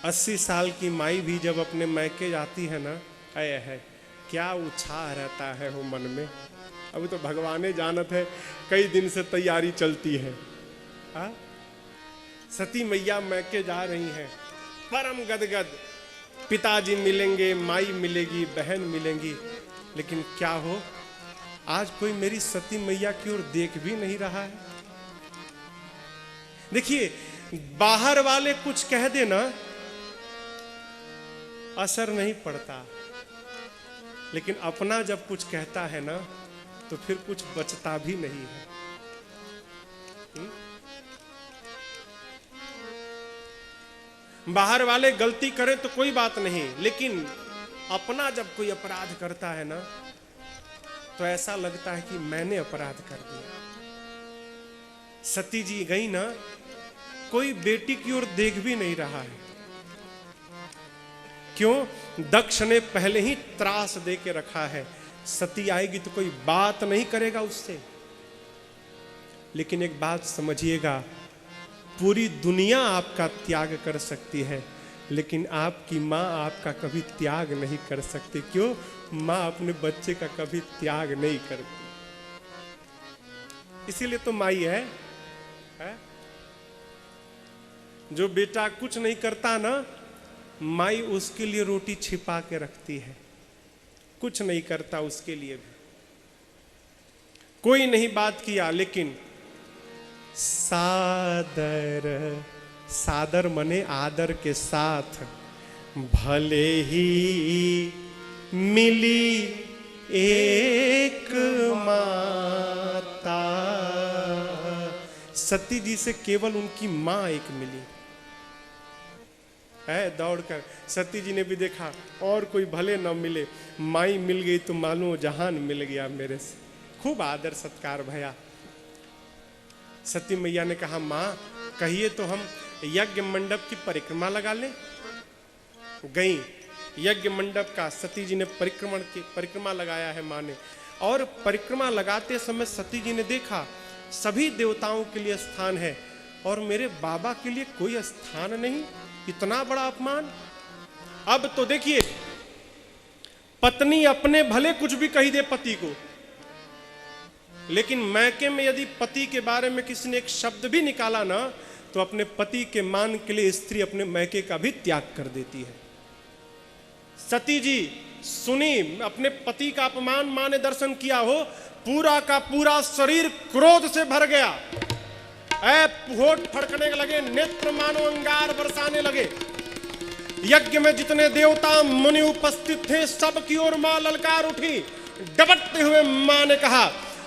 अस्सी साल की माई भी जब अपने मैके जाती है ना, है क्या उत्साह रहता है हो मन में। अभी तो भगवाने जानत है, कई दिन से तैयारी चलती है। सती मैया मैके जा रही हैं, परम गदगद। पिताजी मिलेंगे, माई मिलेगी, बहन मिलेंगी, लेकिन क्या हो, आज कोई मेरी सती मैया की ओर देख भी नहीं रहा है। देखिए, बाहर वाले कुछ कह देना असर नहीं पड़ता, लेकिन अपना जब कुछ कहता है ना, तो फिर कुछ बचता भी नहीं है। बाहर वाले गलती करें तो कोई बात नहीं, लेकिन अपना जब कोई अपराध करता है ना, तो ऐसा लगता है कि मैंने अपराध कर दिया। सती जी गई ना, कोई बेटी की ओर देख भी नहीं रहा है। क्यों? दक्ष ने पहले ही त्रास दे के रखा है, सती आएगी तो कोई बात नहीं करेगा उससे। लेकिन एक बात समझिएगा, पूरी दुनिया आपका त्याग कर सकती है, लेकिन आपकी माँ आपका कभी त्याग नहीं कर सकती। क्यों? माँ अपने बच्चे का कभी त्याग नहीं करती। इसीलिए तो माई है? जो बेटा कुछ नहीं करता ना, माई उसके लिए रोटी छिपा के रखती है, कुछ नहीं करता उसके लिए भी। कोई नहीं बात किया, लेकिन सादर, सादर मने आदर के साथ, भले ही मिली एक माता। सती जी से केवल उनकी मां एक मिली है। दौड़कर सती जी ने भी देखा, और कोई भले न मिले, माई मिल गई तो मालूम जहान मिल गया मेरे से। खूब आदर सत्कार भया। सती मैया ने कहा, मां कहिए तो हम यज्ञ मंडप की परिक्रमा लगा लें। गई यज्ञ मंडप का सती जी ने परिक्रमा लगाया है मां ने। और परिक्रमा लगाते समय सती जी ने देखा सभी देवताओं के लिए स्थान है और मेरे बाबा के लिए कोई स्थान नहीं। इतना बड़ा अपमान। अब तो देखिए, पत्नी अपने भले कुछ भी कही दे पति को, लेकिन मैके में यदि पति के बारे में किसी ने एक शब्द भी निकाला ना, तो अपने पति के मान के लिए स्त्री अपने मैके का भी त्याग कर देती है। सती जी सुनी, अपने पति का अपमान मां ने दर्शन किया हो, पूरा का पूरा शरीर क्रोध से भर गया। होठ फड़कने लगे, नेत्र मानो अंगार बरसाने लगे। यज्ञ में जितने देवता मुनि उपस्थित थे, सब की ओर मां ललकार उठी। डबटते हुए मां ने कहा,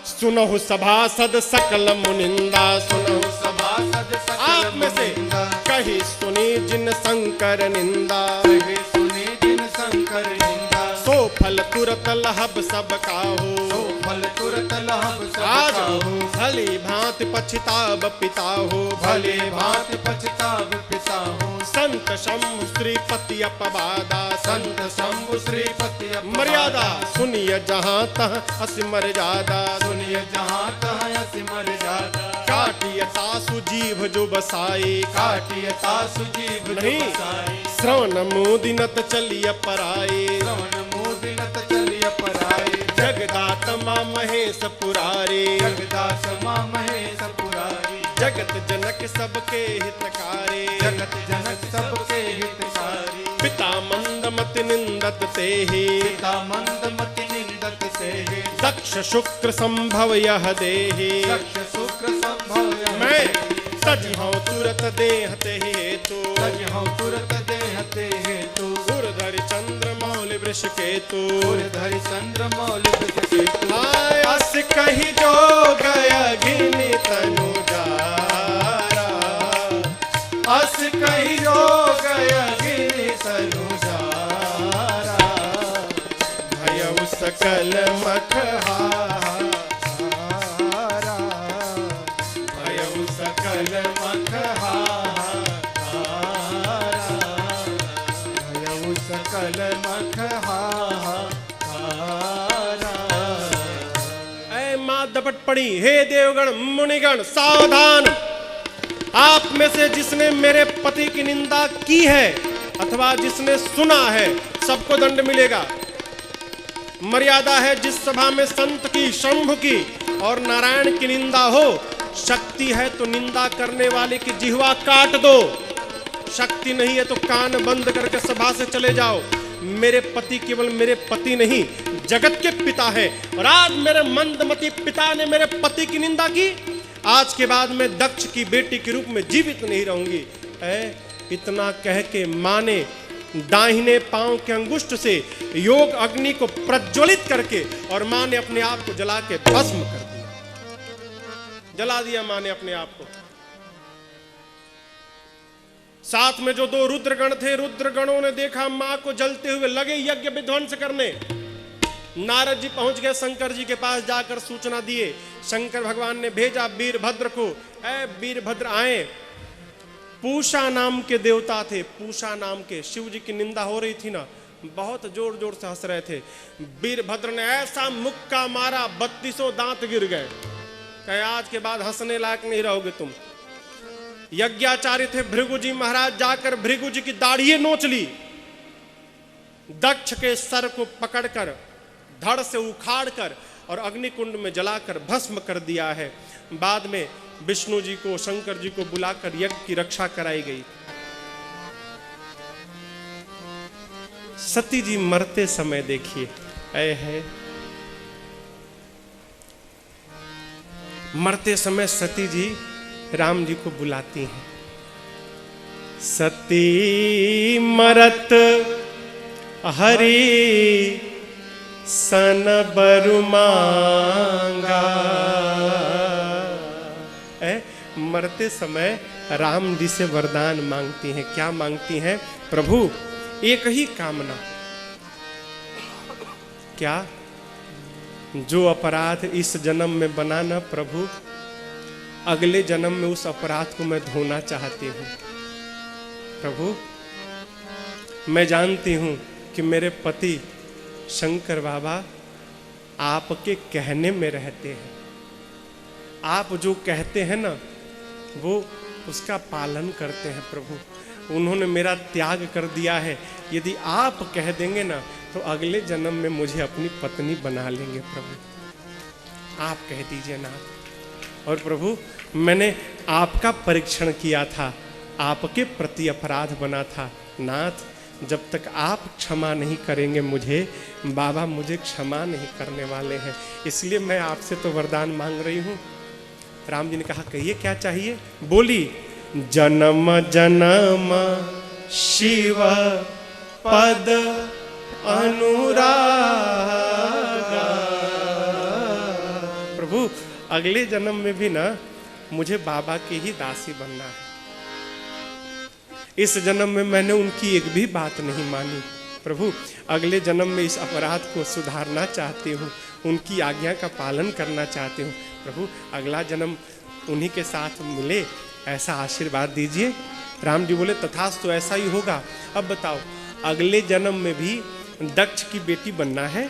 सुनहु सभासद सकल मुनिंदा, सुनहु सभासद सकल आप में से मुनिंदा, कही सुनी जिन शंकर निंदा, कही सुनी जिन शंकर निंदा, सो फल तुरत लहब सब काहू, सो फल तुरत लहब सब आज काहू, भली भांति पछताब पिताहू, भले भांति पछताब पिताहू, संत शंभु श्रीपति अपवादा, संत शंभु श्रीपति अपवादा, मर्यादा सुनिय जहाँ तह असी मर्यादा, सुनिय जहाँ तहाँ असी मर्यादा, काटिय तासु जीभ जो बसाई, काटिय तासु जीभ जो नहीं, बसाई, श्रवण मोदिनत चलिय पराई, श्रवण मोदिनत चलिय पराई, जगदात मां महेश पुरारी, जगदास मां महेश पुरारी, जगत जनक सबके हितकारी, जगत जनक सबके हितकारी, पिता मंदमति निंदत तेहि, पिता मंदमति निंदत सेहि, दक्ष शुक्र संभव यह देहि, दक्ष शुक्र संभव यह मैं देहि, सजिहौ तुरत देहते हेतु, सजिहौ तुरत देहते हेतु, उर्धरि चंद्र मौलि वृष केतु, उर्धरि चंद्र मौलि वृष केतु, अस कही जो गया गिनी तनु जारा, अस कही जो गया गिनी तनु जारा, भयउ सकल मखहारा, भयउ सकल मखहारा, भयउ सकल मखहारा। ऐ मां दपट पड़ी, हे देवगण मुनिगण सावधान। आप में से जिसने मेरे पति की निंदा की है अथवा जिसने सुना है, सबको दंड मिलेगा। मर्यादा है, जिस सभा में संत की, शंभु की और नारायण की निंदा हो, शक्ति है तो निंदा करने वाले की जिह्वा काट दो, शक्ति नहीं है तो कान बंद करके सभा से चले जाओ। मेरे पति केवल मेरे पति नहीं, जगत के पिता है, और आज मेरे मंदमती पिता ने मेरे पति की निंदा की, आज के बाद मैं दक्ष की बेटी के रूप में जीवित नहीं रहूंगी। इतना कह के मां ने दाहिने पांव के अंगुष्ठ से योग अग्नि को प्रज्वलित करके, और मां ने अपने आप को जला के भस्म कर दिया, जला दिया मां ने अपने आप को। साथ में जो 2 रुद्रगण थे, रुद्रगणों ने देखा मां को जलते हुए, लगे यज्ञ विध्वंस करने। नारद जी पहुंच गए शंकर जी के पास, जाकर सूचना दिए। शंकर भगवान ने भेजा वीरभद्र को, ऐ वीरभद्र आए। पूषा नाम के देवता थे, पूषा नाम के। शिव जी की निंदा हो रही थी ना, बहुत जोर जोर से हंस रहे थे। वीरभद्र ने ऐसा मुक्का मारा, 32 दांत गिर गए। कहे आज के बाद हंसने लायक नहीं रहोगे तुम। यज्ञाचार्य थे भृगु जी महाराज, जाकर भृगु जी की दाढ़ी नोच ली। दक्ष के सर को पकड़कर धड़ से उखाड़कर और अग्निकुंड में जलाकर भस्म कर दिया है। बाद में विष्णु जी को, शंकर जी को बुलाकर यज्ञ की रक्षा कराई गई। सती जी मरते समय देखिए, ऐ है मरते समय सती जी राम जी को बुलाती हैं। सती मरत हरि सन बरु मांगा। मरते समय राम जी से वरदान मांगती हैं। क्या मांगती हैं? प्रभु एक ही कामना, क्या? जो अपराध इस जन्म में बना ना प्रभु, अगले जन्म में उस अपराध को मैं धोना चाहती हूँ। प्रभु मैं जानती हूँ कि मेरे पति शंकर बाबा आपके कहने में रहते हैं। आप जो कहते हैं ना वो उसका पालन करते हैं। प्रभु उन्होंने मेरा त्याग कर दिया है, यदि आप कह देंगे ना तो अगले जन्म में मुझे अपनी पत्नी बना लेंगे। प्रभु आप कह दीजिए ना। और प्रभु मैंने आपका परीक्षण किया था, आपके प्रति अपराध बना था। नाथ जब तक आप क्षमा नहीं करेंगे मुझे, बाबा मुझे क्षमा नहीं करने वाले हैं, इसलिए मैं आपसे तो वरदान मांग रही हूँ। राम जी ने कहा कहिए क्या चाहिए? बोली जन्म जन्म शिव पद अनुरागा। प्रभु अगले जन्म में भी ना मुझे बाबा की ही दासी बनना है। इस जन्म में मैंने उनकी एक भी बात नहीं मानी। प्रभु अगले जन्म में इस अपराध को सुधारना चाहती हूँ, उनकी आज्ञा का पालन करना चाहती हूँ। प्रभु अगला जन्म उन्हीं के साथ मिले, ऐसा आशीर्वाद दीजिए। राम जी बोले तथास्तु, ऐसा ही होगा। अब बताओ अगले जन्म में भी दक्ष की बेटी बनना है।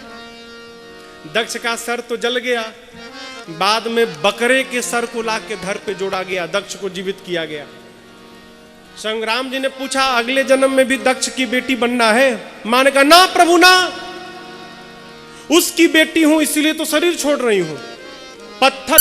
दक्ष का सर तो जल गया, बाद में बकरे के सर को लाके धर पे जोड़ा गया, दक्ष को जीवित किया गया। संग्राम जी ने पूछा अगले जन्म में भी दक्ष की बेटी बनना है? मां ने कहा ना प्रभु ना, उसकी बेटी हूं इसलिए तो शरीर छोड़ रही हूं। पत्थर